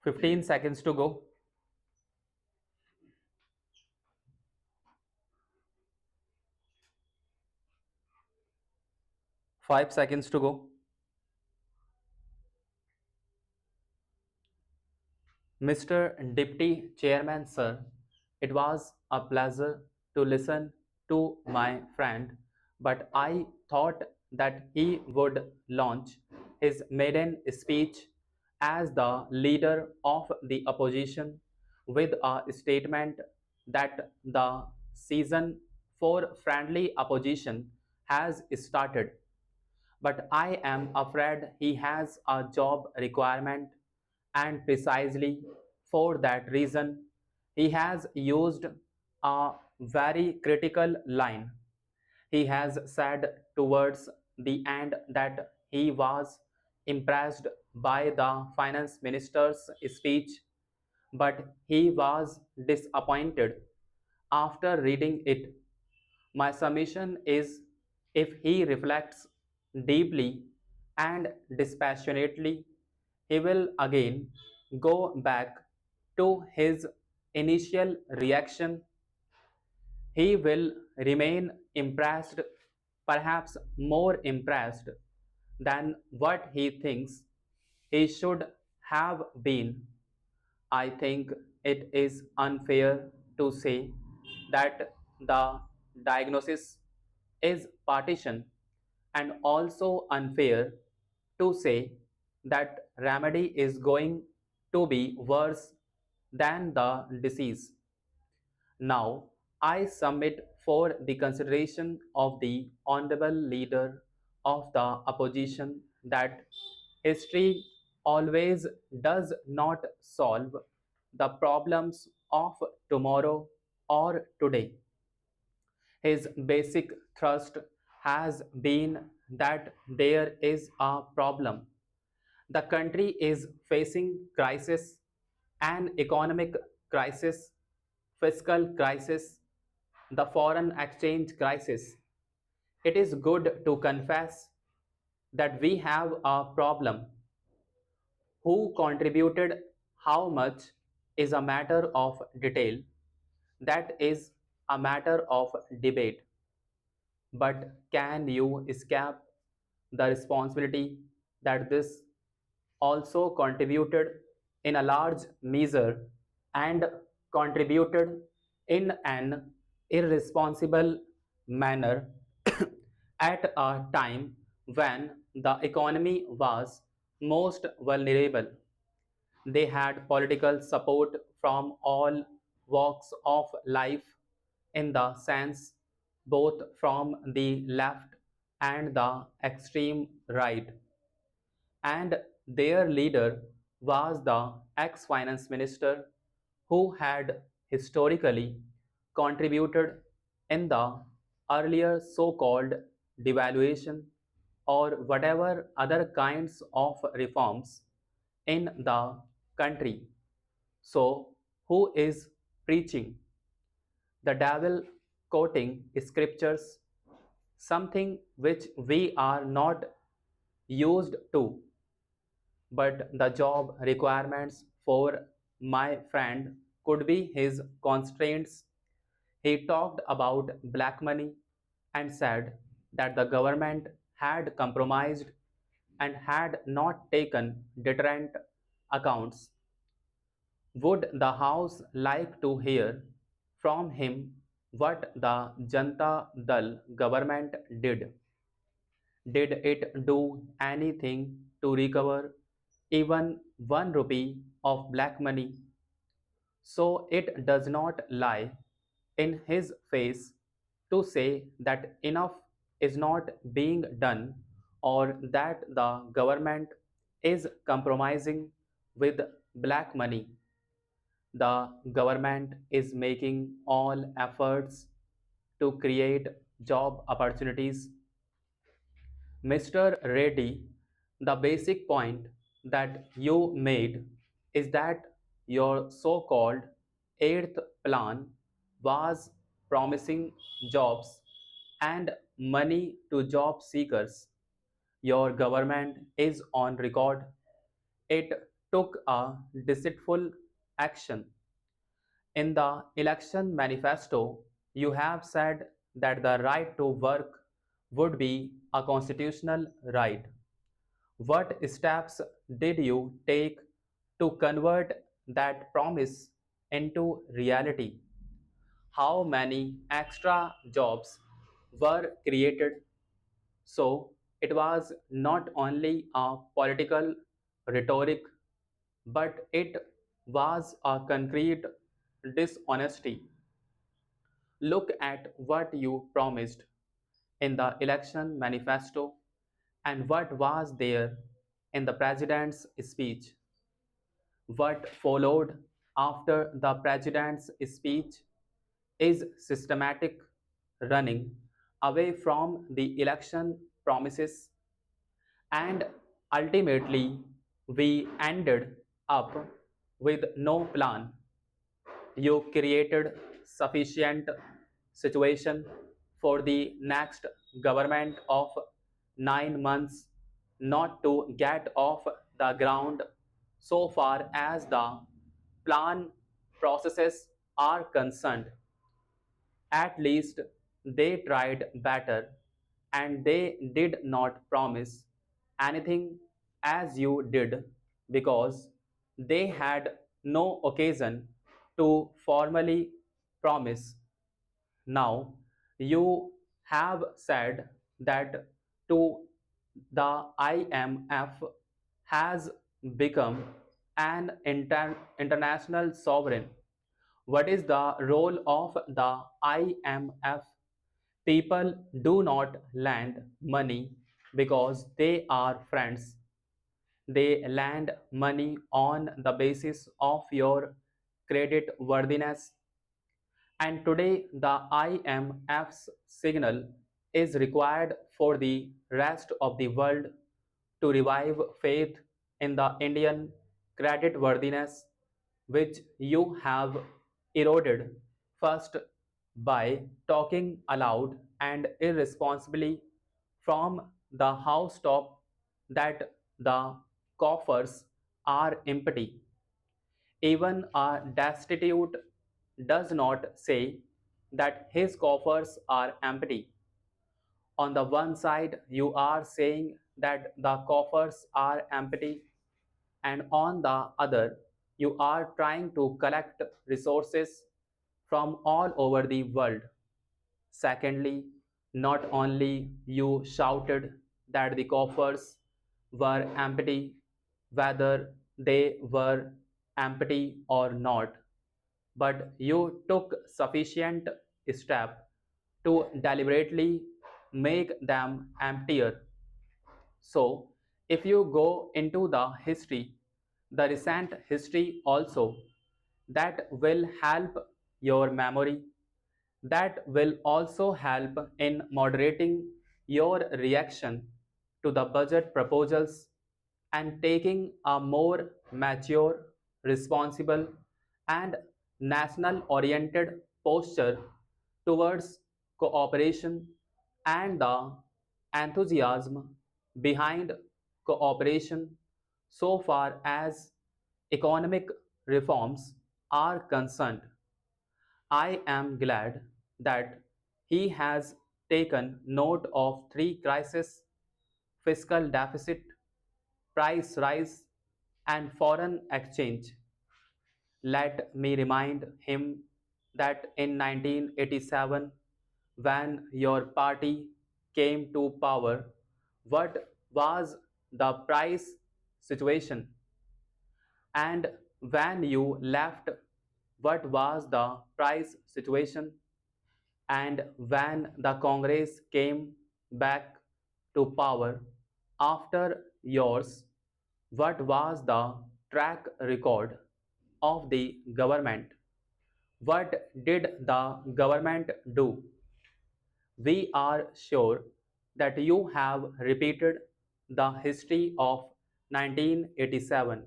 15 seconds to go. 5 seconds to go. Mr. Deputy Chairman, sir, it was a pleasure to listen to my friend, but I thought that he would launch his maiden speech as the leader of the opposition with a statement that the season for friendly opposition has started. But I am afraid he has a job requirement, and precisely for that reason, he has used a very critical line. He has said towards the end that he was impressed by the finance minister's speech, but he was disappointed after reading it. My submission is, if he reflects deeply and dispassionately, he will again go back to his initial reaction. He will remain impressed, perhaps more impressed than what he thinks he should have been. I think it is unfair to say that the diagnosis is partition, and also unfair to say that remedy is going to be worse than the disease. Now, I submit for the consideration of the honorable leader of the opposition that history always does not solve the problems of tomorrow or today. His basic thrust has been that there is a problem. The country is facing crisis, an economic crisis, fiscal crisis, the foreign exchange crisis. It is good to confess that we have a problem. Who contributed how much is a matter of detail. That is a matter of debate. But can you escape the responsibility that this also contributed in a large measure and contributed in an irresponsible manner at a time when the economy was most vulnerable? They had political support from all walks of life, in the sense both from the left and the extreme right, and their leader was the ex-finance minister who had historically contributed in the earlier so-called devaluation or whatever other kinds of reforms in the country. So, who is preaching? The devil quoting scriptures, something which we are not used to, but the job requirements for my friend could be his constraints. He talked about black money and said that the government had compromised and had not taken deterrent accounts. Would the House like to hear from him what the Janta Dal government did? Did it do anything to recover even 1 rupee of black money? So it does not lie in his face to say that enough is not being done or that the government is compromising with black money. The government is making all efforts to create job opportunities. Mr. Reddy, the basic point that you made is that your so-called eighth plan was promising jobs and money to job seekers. Your government is on record. It took a deceitful action. In the election manifesto, you have said that the right to work would be a constitutional right. What steps did you take to convert that promise into reality? How many extra jobs were created? So it was not only a political rhetoric, but it was a concrete dishonesty. Look at what you promised in the election manifesto and what was there in the president's speech. What followed after the president's speech is systematic running away from the election promises, and ultimately we ended up with no plan. You created sufficient situation for the next government of 9 months not to get off the ground so far as the plan processes are concerned. At least they tried better, and they did not promise anything as you did because they had no occasion to formally promise. Now you have said that to the IMF has become an international sovereign. What is the role of the IMF? People do not lend money because they are friends. They lend money on the basis of your credit worthiness. And today, the IMF's signal is required for the rest of the world to revive faith in the Indian credit worthiness, which you have eroded first by talking aloud and irresponsibly from the housetop that the coffers are empty. Even a destitute does not say that his coffers are empty. On the one side, you are saying that the coffers are empty, and on the other, you are trying to collect resources from all over the world. Secondly, not only you shouted that the coffers were empty, whether they were empty or not, but you took sufficient step to deliberately make them emptier. So, if you go into the history, the recent history also, that will help your memory, that will also help in moderating your reaction to the budget proposals and taking a more mature, responsible, and national oriented posture towards cooperation and the enthusiasm behind cooperation so far as economic reforms are concerned. I am glad that he has taken note of three crises: fiscal deficit, price rise, and foreign exchange. Let me remind him that in 1987, when your party came to power, what was the price situation? And when you left, what was the price situation? And when the Congress came back to power after yours, what was the track record of the government? What did the government do? We are sure that you have repeated the history of 1987